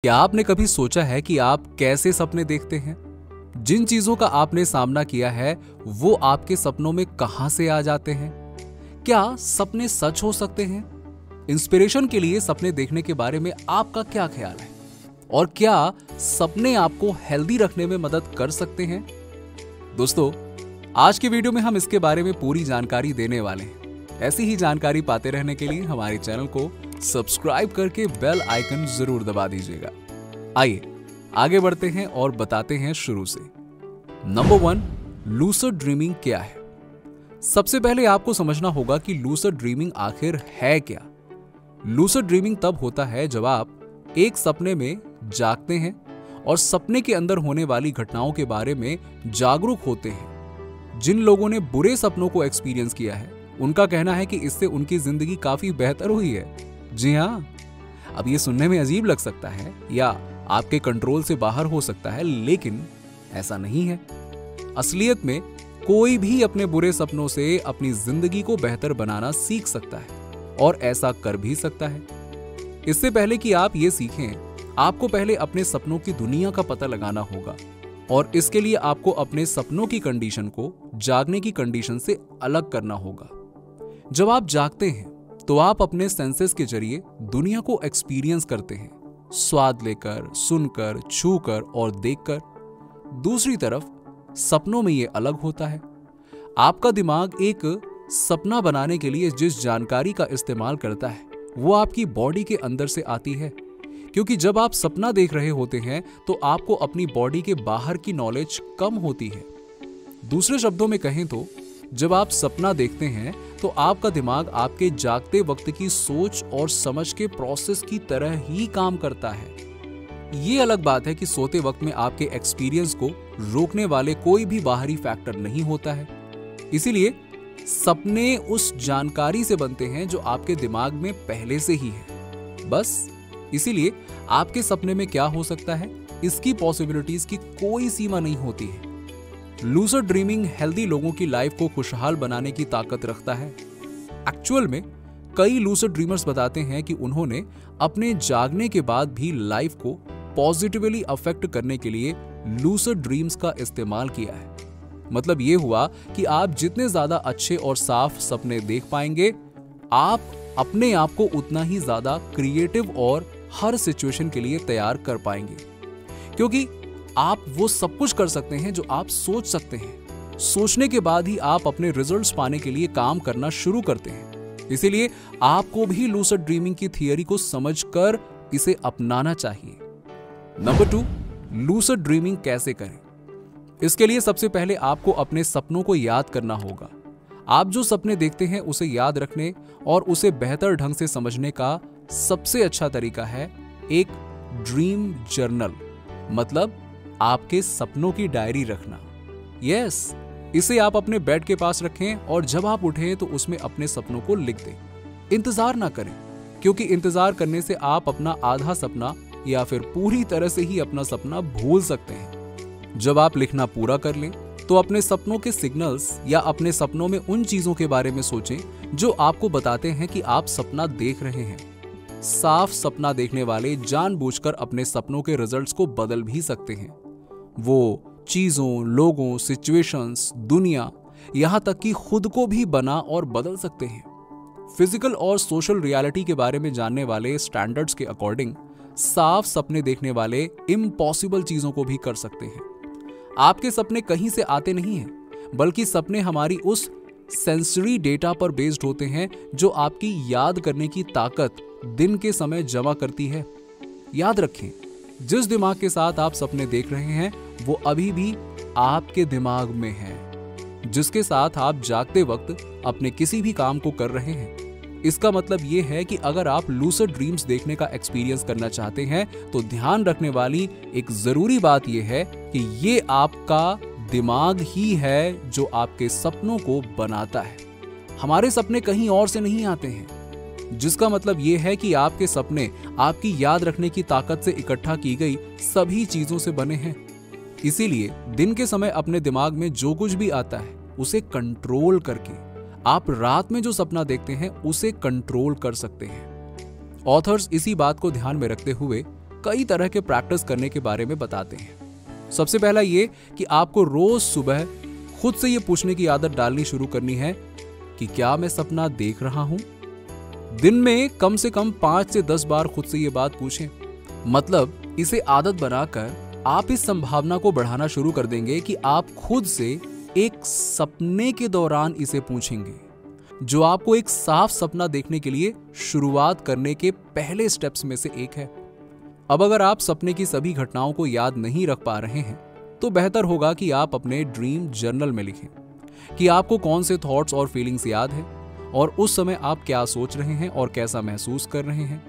क्या आपने कभी सोचा है कि आप कैसे सपने देखते हैं? जिन चीजों का आपने सामना किया है वो आपके सपनों में कहां से आ जाते हैं? क्या सपने सच हो सकते हैं? इंस्पिरेशन के लिए सपने देखने के बारे में आपका क्या ख्याल है? और क्या सपने आपको हेल्दी रखने में मदद कर सकते हैं? दोस्तों, आज के वीडियो में हम इसके बारे में पूरी जानकारी देने वाले हैं। ऐसी ही जानकारी पाते रहने के लिए हमारे चैनल को सब्सक्राइब करके बेल आइकन जरूर दबा दीजिएगा। आइए आगे बढ़ते हैं और बताते हैं शुरू से। नंबर 1, लूसिड ड्रीमिंग क्या है? सबसे पहले आपको समझना होगा कि लूसिड ड्रीमिंग आखिर है क्या। लूसिड ड्रीमिंग तब होता है जब आप एक सपने में जागते हैं और सपने के अंदर होने वाली घटनाओं के बारे में जागरूक होते हैं। जिन लोगों ने बुरे सपनों को एक्सपीरियंस किया है उनका कहना है कि इससे उनकी जिंदगी काफी बेहतर हुई है। जी हाँ, अब ये सुनने में अजीब लग सकता है या आपके कंट्रोल से बाहर हो सकता है, लेकिन ऐसा नहीं है। असलियत में कोई भी अपने बुरे सपनों से अपनी जिंदगी को बेहतर बनाना सीख सकता है और ऐसा कर भी सकता है। इससे पहले कि आप ये सीखें, आपको पहले अपने सपनों की दुनिया का पता लगाना होगा और इसके लिए आपको अपने सपनों की कंडीशन को जागने की कंडीशन से अलग करना होगा। जब आप जागते हैं तो आप अपने सेंसेस के जरिए दुनिया को एक्सपीरियंस करते हैं, स्वाद लेकर, सुनकर, छूकर और देखकर। दूसरी तरफ सपनों में यह अलग होता है। आपका दिमाग एक सपना बनाने के लिए जिस जानकारी का इस्तेमाल करता है वो आपकी बॉडी के अंदर से आती है, क्योंकि जब आप सपना देख रहे होते हैं तो आपको अपनी बॉडी के बाहर की नॉलेज कम होती है। दूसरे शब्दों में कहें तो जब आप सपना देखते हैं तो आपका दिमाग आपके जागते वक्त की सोच और समझ के प्रोसेस की तरह ही काम करता है। ये अलग बात है कि सोते वक्त में आपके एक्सपीरियंस को रोकने वाले कोई भी बाहरी फैक्टर नहीं होता है। इसीलिए सपने उस जानकारी से बनते हैं जो आपके दिमाग में पहले से ही है। बस इसीलिए आपके सपने में क्या हो सकता है, इसकी पॉसिबिलिटीज की कोई सीमा नहीं होती है। लूसिड ड्रीमिंग हेल्दी लोगों की लाइफ को खुशहाल बनाने की ताकत रखता है। एक्चुअल में कई लूसिड ड्रीमर्स बताते हैं कि उन्होंने अपने जागने के बाद भी लाइफ को पॉजिटिवली अफेक्ट करने के लिए लूसिड ड्रीम्स का इस्तेमाल किया है। मतलब ये हुआ कि आप जितने ज्यादा अच्छे और साफ सपने देख पाएंगे, आप अपने आप को उतना ही ज्यादा क्रिएटिव और हर सिचुएशन के लिए तैयार कर पाएंगे, क्योंकि आप वो सब कुछ कर सकते हैं जो आप सोच सकते हैं। सोचने के बाद ही आप अपने रिजल्ट्स पाने के लिए काम करना शुरू करते हैं। इसीलिए आपको भी लूसिड ड्रीमिंग की थियरी को समझकर इसे अपनाना चाहिए। नंबर 2, लूसिड ड्रीमिंग कैसे करें? इसके लिए सबसे पहले आपको अपने सपनों को याद करना होगा। आप जो सपने देखते हैं उसे याद रखने और उसे बेहतर ढंग से समझने का सबसे अच्छा तरीका है एक ड्रीम जर्नल, मतलब आपके सपनों की डायरी रखना। यस, इसे आप अपने बेड के पास रखें और जब आप उठें तो उसमें अपने सपनों को लिख दें। इंतजार ना करें, क्योंकि इंतजार करने से आप अपना आधा सपना या फिर पूरी तरह से ही अपना सपना भूल सकते हैं। जब आप लिखना पूरा कर लें तो अपने सपनों के सिग्नल्स या अपने सपनों में उन चीजों के बारे में सोचें जो आपको बताते हैं कि आप सपना देख रहे हैं। साफ सपना देखने वाले जानबूझकर अपने सपनों के रिजल्ट्स को बदल भी सकते हैं। वो चीजों, लोगों, सिचुएशंस, दुनिया, यहां तक कि खुद को भी बना और बदल सकते हैं। फिजिकल और सोशल रियलिटी के बारे में जानने वाले स्टैंडर्ड्स के अकॉर्डिंग साफ सपने देखने वाले इम्पॉसिबल चीजों को भी कर सकते हैं। आपके सपने कहीं से आते नहीं हैं, बल्कि सपने हमारी उस सेंसरी डेटा पर बेस्ड होते हैं जो आपकी याद करने की ताकत दिन के समय जमा करती है। याद रखें, जिस दिमाग के साथ आप सपने देख रहे हैं वो अभी भी आपके दिमाग में है, जिसके साथ आप जागते वक्त अपने किसी भी काम को कर रहे हैं। इसका मतलब ये है कि अगर आप लूसिड ड्रीम्स देखने का एक्सपीरियंस करना चाहते हैं तो ध्यान रखने वाली एक जरूरी बात यह है कि ये आपका दिमाग ही है जो आपके सपनों को बनाता है। हमारे सपने कहीं और से नहीं आते हैं, जिसका मतलब यह है कि आपके सपने आपकी याद रखने की ताकत से इकट्ठा की गई सभी चीजों से बने हैं। इसीलिए दिन के समय अपने दिमाग में जो कुछ भी आता है उसे कंट्रोल करके आप रात में जो सपना देखते हैं उसे कंट्रोल कर सकते हैं। ऑथर्स इसी बात को ध्यान में रखते हुए कई तरह के प्रैक्टिस करने के बारे में बताते हैं। सबसे पहला ये कि आपको रोज सुबह खुद से ये पूछने की आदत डालनी शुरू करनी है कि क्या मैं सपना देख रहा हूं। दिन में कम से कम 5 से 10 बार खुद से ये बात पूछें। मतलब इसे आदत बनाकर आप इस संभावना को बढ़ाना शुरू कर देंगे कि आप खुद से एक सपने के दौरान इसे पूछेंगे, जो आपको एक साफ सपना देखने के लिए शुरुआत करने के पहले स्टेप्स में से एक है। अब अगर आप सपने की सभी घटनाओं को याद नहीं रख पा रहे हैं तो बेहतर होगा कि आप अपने ड्रीम जर्नल में लिखें कि आपको कौन से थॉट्स और फीलिंग्स याद है और उस समय आप क्या सोच रहे हैं और कैसा महसूस कर रहे हैं।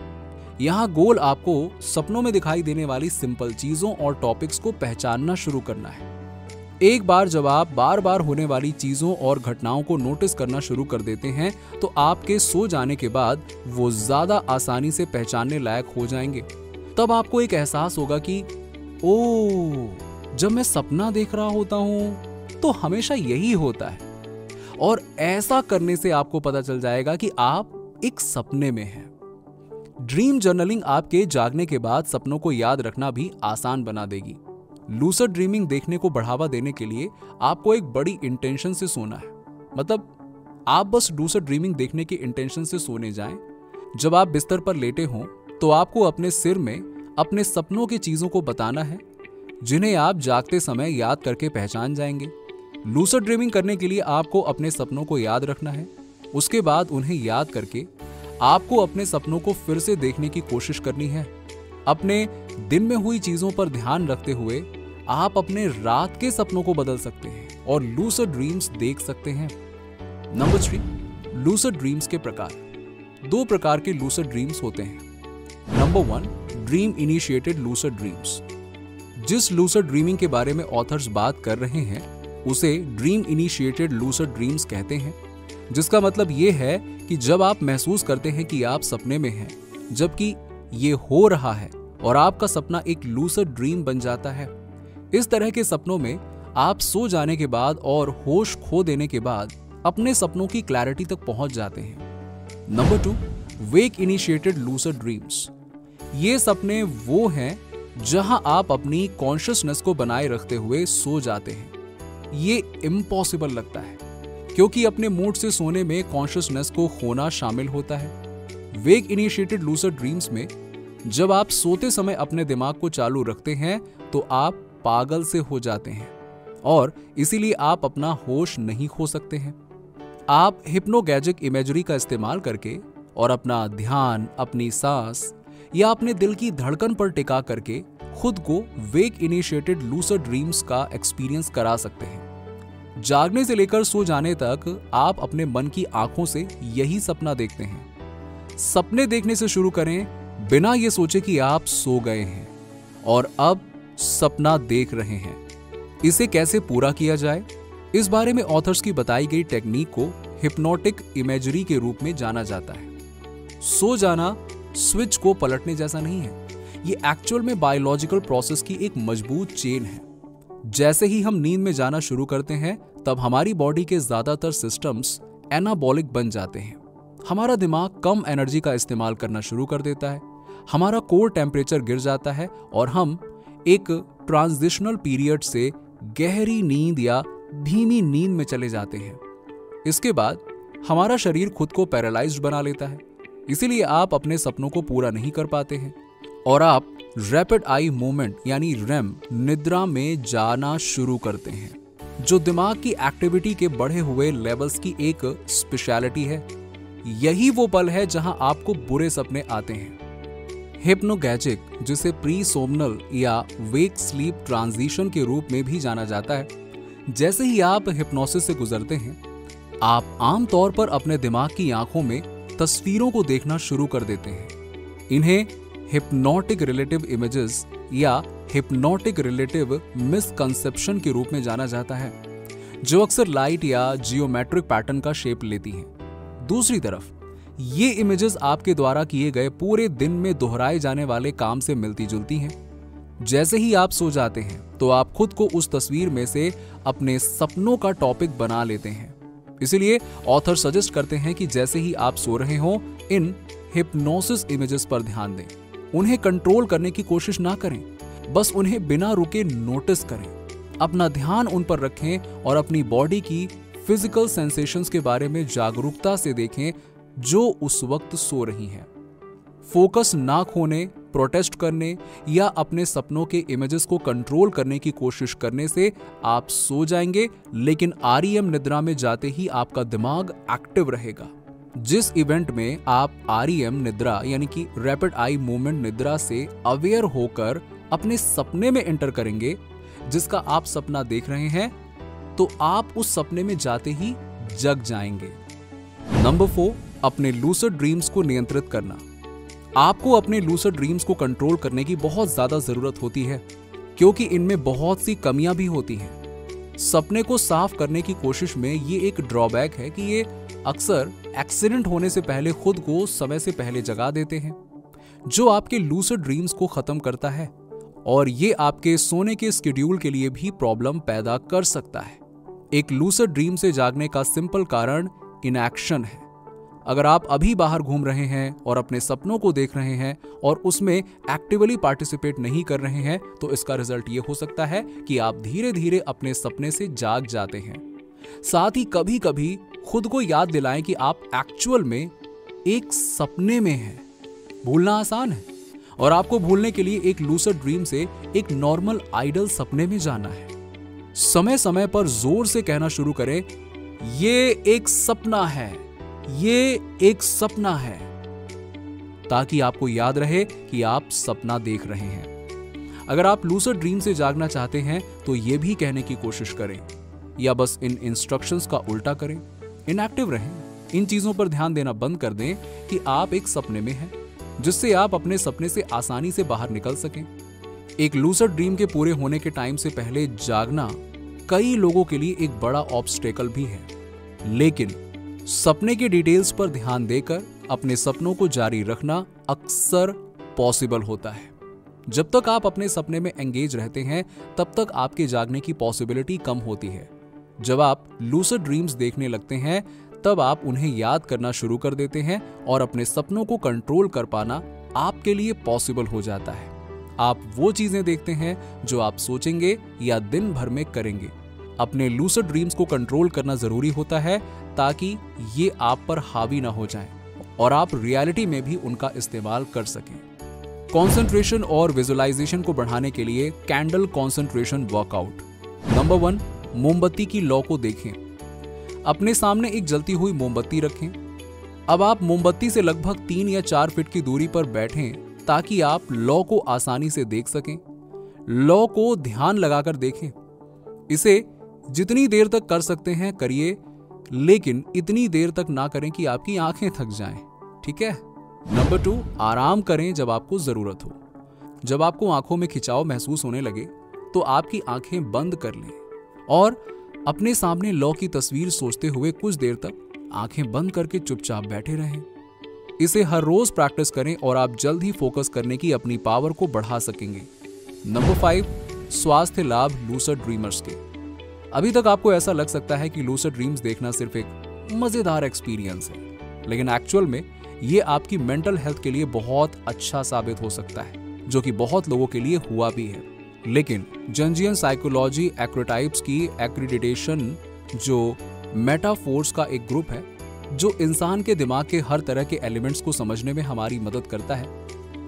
यहाँ गोल आपको सपनों में दिखाई देने वाली सिंपल चीजों और टॉपिक्स को पहचानना शुरू करना है। एक बार जब आप बार बार होने वाली चीजों और घटनाओं को नोटिस करना शुरू कर देते हैं तो आपके सो जाने के बाद वो ज्यादा आसानी से पहचानने लायक हो जाएंगे। तब आपको एक एहसास होगा कि ओह, जब मैं सपना देख रहा होता हूं तो हमेशा यही होता है। और ऐसा करने से आपको पता चल जाएगा कि आप एक सपने में हैं। ड्रीम जर्नलिंग आपके जागने के बाद सपनों को याद रखना भी आसान बना देगी। लूसिड ड्रीमिंग देखने को बढ़ावा देने के लिए आपको एक बड़ी इंटेंशन से सोना है। मतलब आप बस लूसिड ड्रीमिंग देखने के इंटेंशन से सोने जाएं। जब आप बिस्तर पर लेटे हों तो आपको अपने सिर में अपने सपनों की चीजों को बताना है, जिन्हें आप जागते समय याद करके पहचान जाएंगे। लूसिड ड्रीमिंग करने के लिए आपको अपने सपनों को याद रखना है। उसके बाद उन्हें याद करके आपको अपने सपनों को फिर से देखने की कोशिश करनी है। अपने दिन में हुई चीजों पर ध्यान रखते हुए आप अपने रात के सपनों को बदल सकते हैं और लूसिड ड्रीम्स देख सकते हैं। नंबर 3, लूसिड ड्रीम्स के प्रकार। 2 प्रकार के लूसिड ड्रीम्स होते हैं। Number 1, dream initiated lucid dreams. जिस लूसिड ड्रीमिंग के बारे में ऑथर्स बात कर रहे हैं उसे ड्रीम इनिशिएटेड लूसिड ड्रीम्स कहते हैं, जिसका मतलब ये है कि जब आप महसूस करते हैं कि आप सपने में हैं, जबकि ये हो रहा है और आपका सपना एक लूसिड ड्रीम बन जाता है। इस तरह के सपनों में आप सो जाने के बाद और होश खो देने के बाद अपने सपनों की क्लैरिटी तक पहुंच जाते हैं। नंबर 2, वेक इनिशिएटेड लूसिड ड्रीम्स। ये सपने वो हैं जहां आप अपनी कॉन्शियसनेस को बनाए रखते हुए सो जाते हैं। ये इम्पॉसिबल लगता है क्योंकि अपने मूड से सोने में कॉन्शियसनेस को खोना शामिल होता है। वेक इनिशिएटेड लूसिड ड्रीम्स में जब आप सोते समय अपने दिमाग को चालू रखते हैं तो आप पागल से हो जाते हैं और इसीलिए आप अपना होश नहीं खो सकते हैं। आप हिप्नोगैजिक इमेजरी का इस्तेमाल करके और अपना ध्यान अपनी सांस या अपने दिल की धड़कन पर टिका करके खुद को वेक इनिशिएटेड लूसिड ड्रीम्स का एक्सपीरियंस करा सकते हैं। जागने से लेकर सो जाने तक आप अपने मन की आंखों से यही सपना देखते हैं। सपने देखने से शुरू करें बिना ये सोचे कि आप सो गए हैं और अब सपना देख रहे हैं। इसे कैसे पूरा किया जाए, इस बारे में ऑथर्स की बताई गई टेक्निक को हिप्नोटिक इमेजरी के रूप में जाना जाता है। सो जाना स्विच को पलटने जैसा नहीं है, ये एक्चुअल में बायोलॉजिकल प्रोसेस की एक मजबूत चेन है। जैसे ही हम नींद में जाना शुरू करते हैं तब हमारी बॉडी के ज्यादातर सिस्टम्स एनाबॉलिक बन जाते हैं। हमारा दिमाग कम एनर्जी का इस्तेमाल करना शुरू कर देता है, हमारा कोर टेम्परेचर गिर जाता है और हम एक ट्रांजिशनल पीरियड से गहरी नींद या धीमी नींद में चले जाते हैं। इसके बाद हमारा शरीर खुद को पैरालाइज्ड बना लेता है, इसीलिए आप अपने सपनों को पूरा नहीं कर पाते हैं और आप रैपिड आई मूवमेंट यानी रेम निद्रा में जाना शुरू करते हैं, जो दिमाग की एक्टिविटी के बढ़े हुए लेवल्स की एक स्पेशलिटी है। यही वो पल है जहां आपको बुरे सपने आते हैं। हिप्नोगैजिक, जिसे प्री सोमनल या वेक स्लीप ट्रांजिशन के रूप में भी जाना जाता है, जैसे ही आप हिप्नोसिस से गुजरते हैं आप आमतौर पर अपने दिमाग की आंखों में तस्वीरों को देखना शुरू कर देते हैं। इन्हें हिप्नोटिक रिलेटिव इमेजेस या हिप्नोटिक रिलेटिव मिसकंसेप्शन के रूप में जाना जाता है, जो अक्सर लाइट या जियोमेट्रिक पैटर्न का शेप लेती हैं। दूसरी तरफ ये इमेजेस आपके द्वारा किए गए पूरे दिन में दोहराए जाने वाले काम से मिलती जुलती हैं। जैसे ही आप सो जाते हैं तो आप खुद को उस तस्वीर में से अपने सपनों का टॉपिक बना लेते हैं। इसलिए ऑथर सजेस्ट करते हैं कि जैसे ही आप सो रहे हों इन हिप्नोसिस इमेजेस पर ध्यान दें। उन्हें कंट्रोल करने की कोशिश ना करें, बस उन्हें बिना रुके नोटिस करें। अपना ध्यान उन पर रखें और अपनी बॉडी की फिजिकल सेंसेशंस के बारे में जागरूकता से देखें जो उस वक्त सो रही हैं। फोकस ना खोने, प्रोटेस्ट करने या अपने सपनों के इमेजेस को कंट्रोल करने की कोशिश करने से आप सो जाएंगे, लेकिन REM निद्रा में जाते ही आपका दिमाग एक्टिव रहेगा। जिस इवेंट में आप REM निद्रा यानी कि रैपिड आई मूवमेंट निद्रा से अवेयर होकर अपने सपने में एंटर करेंगे, जिसका आप सपना देख रहे हैं, तो आप उस सपने में जाते ही जग जाएंगे। नंबर 4, अपने लूसिड ड्रीम्स को नियंत्रित करना। आपको अपने लूसिड ड्रीम्स को कंट्रोल करने की बहुत ज्यादा जरूरत होती है, क्योंकि इनमें बहुत सी कमियां भी होती हैं। सपने को साफ करने की कोशिश में ये एक ड्रॉबैक है कि ये अक्सर एक्सीडेंट होने से पहले खुद को समय से पहले जगा देते हैं, जो आपके लूसिड ड्रीम्स को खत्म करता है, और ये आपके सोने के शेड्यूल के लिए भी प्रॉब्लम पैदा कर सकता है। एक लूसिड ड्रीम से जागने का सिंपल कारण इनएक्शन है। अगर आप अभी बाहर घूम रहे हैं और अपने सपनों को देख रहे हैं और उसमें एक्टिवली पार्टिसिपेट नहीं कर रहे हैं, तो इसका रिजल्ट ये हो सकता है कि आप धीरे धीरे अपने सपने से जाग जाते हैं। साथ ही कभी कभी खुद को याद दिलाएं कि आप एक्चुअल में एक सपने में हैं। भूलना आसान है, और आपको भूलने के लिए एक लूसिड ड्रीम से एक नॉर्मल आइडल सपने में जाना है। समय समय पर जोर से कहना शुरू करें, ये एक सपना है, ये एक सपना है, ताकि आपको याद रहे कि आप सपना देख रहे हैं। अगर आप लूसिड ड्रीम से जागना चाहते हैं तो ये भी कहने की कोशिश करें, या बस इन इंस्ट्रक्शंस का उल्टा करें। इनएक्टिव रहें, इन चीजों पर ध्यान देना बंद कर दें कि आप एक सपने में हैं, जिससे आप अपने सपने से आसानी से बाहर निकल सकें। एक लूसिड ड्रीम के पूरे होने के टाइम से पहले जागना कई लोगों के लिए एक बड़ा ऑब्स्टेकल भी है, लेकिन सपने के डिटेल्स पर ध्यान देकर अपने सपनों को जारी रखना अक्सर पॉसिबल होता है। जब तक आप अपने सपने में एंगेज रहते हैं, तब तक आपके जागने की पॉसिबिलिटी कम होती है। जब आप लूसिड ड्रीम्स देखने लगते हैं, तब आप उन्हें याद करना शुरू कर देते हैं और अपने सपनों को कंट्रोल कर पाना आपके लिए पॉसिबल हो जाता है। आप वो चीजें देखते हैं जो आप सोचेंगे या दिन भर में करेंगे। अपने लूसिड ड्रीम्स को कंट्रोल करना जरूरी होता है, ताकि ये आप पर हावी ना हो जाएं और आप रियलिटी में भी उनका इस्तेमाल कर सकें। कंसंट्रेशन और विजुअलाइजेशन को बढ़ाने के लिए कैंडल कंसंट्रेशन वर्कआउट। नंबर 1, मोमबत्ती की लौ को देखें। अपने सामने एक जलती हुई मोमबत्ती रखें। अब आप मोमबत्ती से लगभग 3 या 4 फीट की दूरी पर बैठें, ताकि आप लौ को आसानी से देख सकें। लौ को ध्यान लगाकर देखें। इसे जितनी देर तक कर सकते हैं करिए, लेकिन इतनी देर तक ना करें कि आपकी आंखें थक जाएं। ठीक है। नंबर 2, आराम करें जब आपको जरूरत हो। जब आपको आंखों में खिंचाव महसूस होने लगे, तो आपकी आंखें बंद कर लें और अपने सामने लौ की तस्वीर सोचते हुए कुछ देर तक आंखें बंद करके चुपचाप बैठे रहें। इसे हर रोज प्रैक्टिस करें और आप जल्द ही फोकस करने की अपनी पावर को बढ़ा सकेंगे। नंबर 5, स्वास्थ्य लाभ लूसिड ड्रीमर्स के। अभी तक आपको ऐसा लग सकता है कि लूसिड ड्रीम्स देखना सिर्फ एक मजेदार एक्सपीरियंस है, लेकिन एक्चुअल में ये आपकी मेंटल हेल्थ के लिए बहुत अच्छा साबित हो सकता है, जो कि बहुत लोगों के लिए हुआ भी है। लेकिन जंजियन साइकोलॉजी एक्रोटाइप्स की एक्रीडिटेशन, जो मेटाफोर्स का एक ग्रुप है जो इंसान के दिमाग के हर तरह के एलिमेंट्स को समझने में हमारी मदद करता है,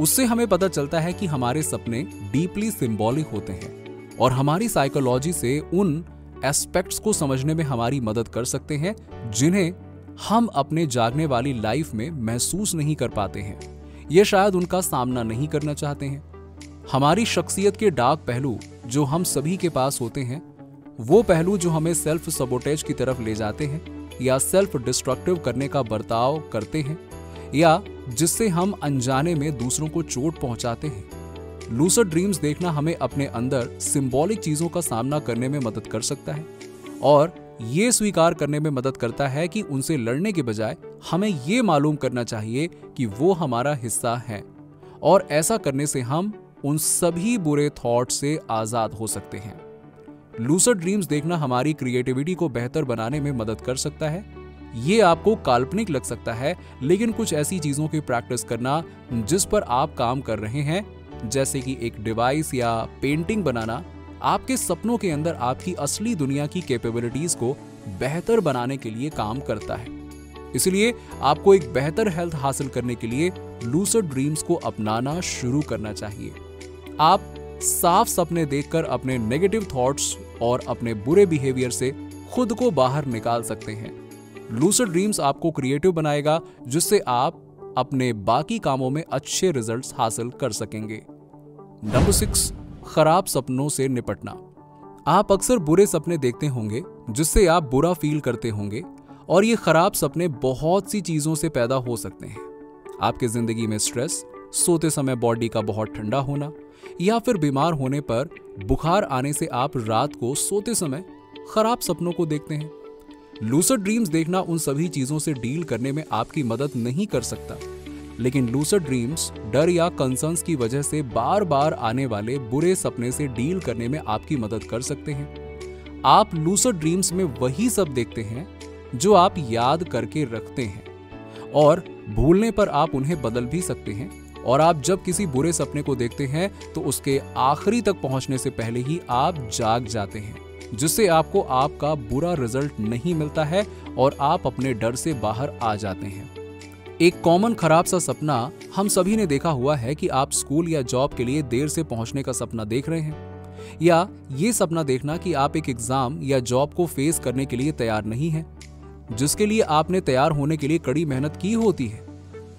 उससे हमें पता चलता है कि हमारे सपने डीपली सिंबॉलिक होते हैं और हमारी साइकोलॉजी से उन एस्पेक्ट्स को समझने में हमारी मदद कर सकते हैं जिन्हें हम अपने जागने वाली लाइफ में महसूस नहीं कर पाते हैं, ये शायद उनका सामना नहीं करना चाहते हैं। हमारी शख्सियत के डार्क पहलू जो हम सभी के पास होते हैं, वो पहलू जो हमें सेल्फ सबोटेज की तरफ ले जाते हैं या सेल्फ डिस्ट्रक्टिव करने का बर्ताव करते हैं, या जिससे हम अनजाने में दूसरों को चोट पहुंचाते हैं। लूसिड ड्रीम्स देखना हमें अपने अंदर सिंबॉलिक चीजों का सामना करने में मदद कर सकता है और ये स्वीकार करने में मदद करता है कि उनसे लड़ने के बजाय हमें ये मालूम करना चाहिए कि वो हमारा हिस्सा है, और ऐसा करने से हम उन सभी बुरे थॉट से आजाद हो सकते हैं। लूसिड ड्रीम्स देखना हमारी क्रिएटिविटी को बेहतर बनाने में मदद कर सकता है, ये आपको काल्पनिक लग सकता है, लेकिन कुछ ऐसी चीजों की प्रैक्टिस करना जिस पर आप काम कर रहे हैं, जैसे कि एक डिवाइस या पेंटिंग बनाना, आपके सपनों के अंदर आपकी असली दुनिया की कैपेबिलिटीज को बेहतर बनाने के लिए काम करता है। इसलिए आपको एक बेहतर हेल्थ हासिल करने के लिए लूसिड ड्रीम्स को अपनाना शुरू करना चाहिए। आप साफ सपने देखकर अपने नेगेटिव थॉट्स और अपने बुरे बिहेवियर से खुद को बाहर निकाल सकते हैं। लूसिड ड्रीम्स आपको क्रिएटिव बनाएगा, जिससे आप अपने बाकी कामों में अच्छे रिजल्ट्स हासिल कर सकेंगे। नंबर 6, खराब सपनों से निपटना। आप अक्सर बुरे सपने देखते होंगे जिससे आप बुरा फील करते होंगे, और ये खराब सपने बहुत सी चीजों से पैदा हो सकते हैं। आपके जिंदगी में स्ट्रेस, सोते समय बॉडी का बहुत ठंडा होना, या फिर बीमार होने पर बुखार आने से आप रात को सोते समय खराब सपनों को देखते हैं। लूसिड ड्रीम्स देखना उन सभी चीजों से डील करने में आपकी मदद नहीं कर सकता, लेकिन लूसिड ड्रीम्स डर या कंसर्न्स की वजह से बार बार आने वाले बुरे सपने से डील करने में आपकी मदद कर सकते हैं। आप लूसिड ड्रीम्स में वही सब देखते हैं जो आप याद करके रखते हैं, और भूलने पर आप उन्हें बदल भी सकते हैं। और आप जब किसी बुरे सपने को देखते हैं तो उसके आखिरी तक पहुंचने से पहले ही आप जाग जाते हैं, जिससे आपको आपका बुरा रिजल्ट नहीं मिलता है और आप अपने डर से बाहर आ जाते हैं। एक कॉमन खराब सा सपना हम सभी ने देखा हुआ है कि आप स्कूल या जॉब के लिए देर से पहुंचने का सपना देख रहे हैं, या ये सपना देखना कि आप एक एग्जाम या जॉब को फेस करने के लिए तैयार नहीं हैं, जिसके लिए आपने तैयार होने के लिए कड़ी मेहनत की होती है।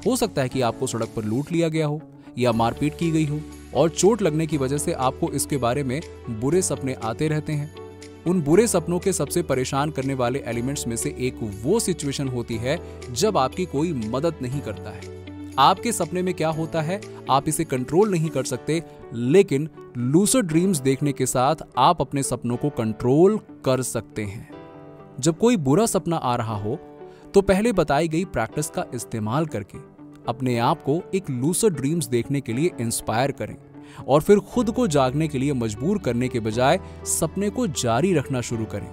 हो सकता है कि आपको सड़क पर लूट लिया गया हो या मारपीट की गई हो, और चोट लगने की वजह से आपको इसके बारे में बुरे सपने आते रहते हैं। उन बुरे सपनों के सबसे परेशान करने वाले एलिमेंट्स में से एक वो सिचुएशन होती है जब आपकी कोई मदद नहीं करता है। आपके सपने में क्या होता है, आप इसे कंट्रोल नहीं कर सकते, लेकिन लूसिड ड्रीम्स देखने के साथ आप अपने सपनों को कंट्रोल कर सकते हैं। जब कोई बुरा सपना आ रहा हो तो पहले बताई गई प्रैक्टिस का इस्तेमाल करके अपने आप को एक लूसिड ड्रीम्स देखने के लिए इंस्पायर करें, और फिर खुद को जागने के लिए मजबूर करने के बजाय सपने को जारी रखना शुरू करें।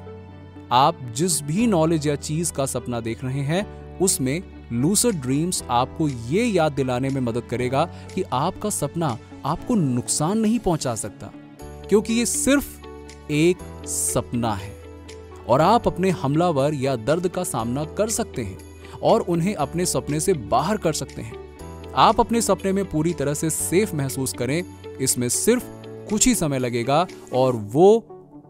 आप जिस भी नॉलेज या चीज का सपना देख रहे हैं, उसमें लूसिड ड्रीम्स आपको ये याद दिलाने में मदद करेगा कि आपका सपना आपको नुकसान नहीं पहुंचा सकता, क्योंकि ये सिर्फ एक सपना है और आप अपने हमलावर या दर्द का सामना कर सकते हैं और उन्हें अपने सपने से बाहर कर सकते हैं। आप अपने सपने में पूरी तरह से सेफ महसूस करें, इसमें सिर्फ कुछ ही समय लगेगा और वो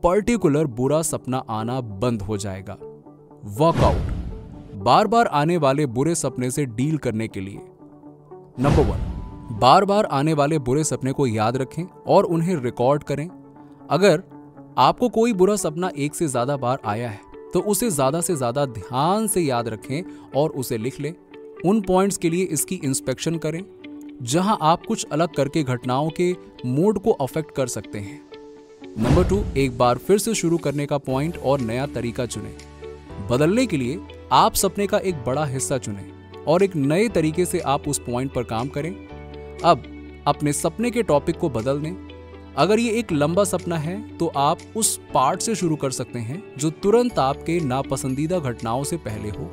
पर्टिकुलर बुरा सपना आना बंद हो जाएगा। वर्कआउट, बार बार आने वाले बुरे सपने से डील करने के लिए। नंबर 1, बार बार आने वाले बुरे सपने को याद रखें और उन्हें रिकॉर्ड करें। अगर आपको कोई बुरा सपना एक से ज्यादा बार आया है तो उसे ज्यादा से ज्यादा ध्यान से याद रखें और उसे लिख लें। उन पॉइंट्स के लिए इसकी इंस्पेक्शन करें जहां आप कुछ अलग करके घटनाओं के मूड को अफेक्ट कर सकते हैं। नंबर 2, एक बार फिर से शुरू करने का पॉइंट और नया तरीका चुनें। बदलने के लिए आप सपने का एक बड़ा हिस्सा चुनें और एक नए तरीके से आप उस पॉइंट पर काम करें। अब अपने सपने के टॉपिक को बदल दें। अगर ये एक लंबा सपना है तो आप उस पार्ट से शुरू कर सकते हैं जो तुरंत आपके नापसंदीदा घटनाओं से पहले हो।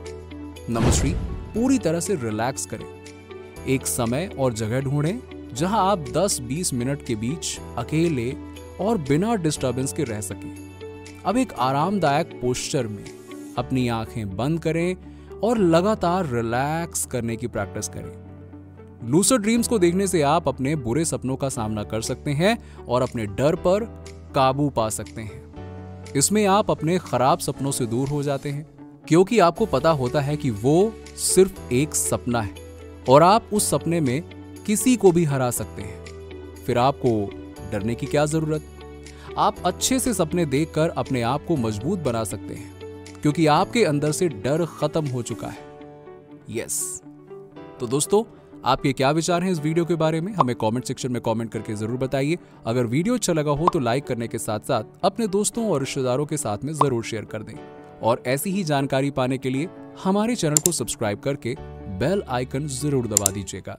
नंबर 3, पूरी तरह से रिलैक्स करें। एक समय और जगह ढूंढें जहां आप 10-20 मिनट के बीच अकेले और बिना डिस्टर्बेंस के रह सकें। अब एक आरामदायक पोस्चर में अपनी आंखें बंद करें और लगातार रिलैक्स करने की प्रैक्टिस करें। लूसिड ड्रीम्स को देखने से आप अपने बुरे सपनों का सामना कर सकते हैं और अपने डर पर काबू पा सकते हैं। इसमें आप अपने खराब सपनों से दूर हो जाते हैं, क्योंकि आपको पता होता है कि वो सिर्फ एक सपना है और आप उस सपने में किसी को भी हरा सकते हैं। फिर आपको डरने की क्या जरूरत? आप अच्छे से सपने देखकर अपने आप को मजबूत बना सकते हैं, क्योंकि आपके अंदर से डर खत्म हो चुका है। यस। तो दोस्तों, आपके क्या विचार हैं इस वीडियो के बारे में? हमें कमेंट सेक्शन में कमेंट करके जरूर बताइए। अगर वीडियो अच्छा लगा हो तो लाइक करने के साथ साथ अपने दोस्तों और रिश्तेदारों के साथ में जरूर शेयर कर दें, और ऐसी ही जानकारी पाने के लिए हमारे चैनल को सब्सक्राइब करके बेल आइकन जरूर दबा दीजिएगा।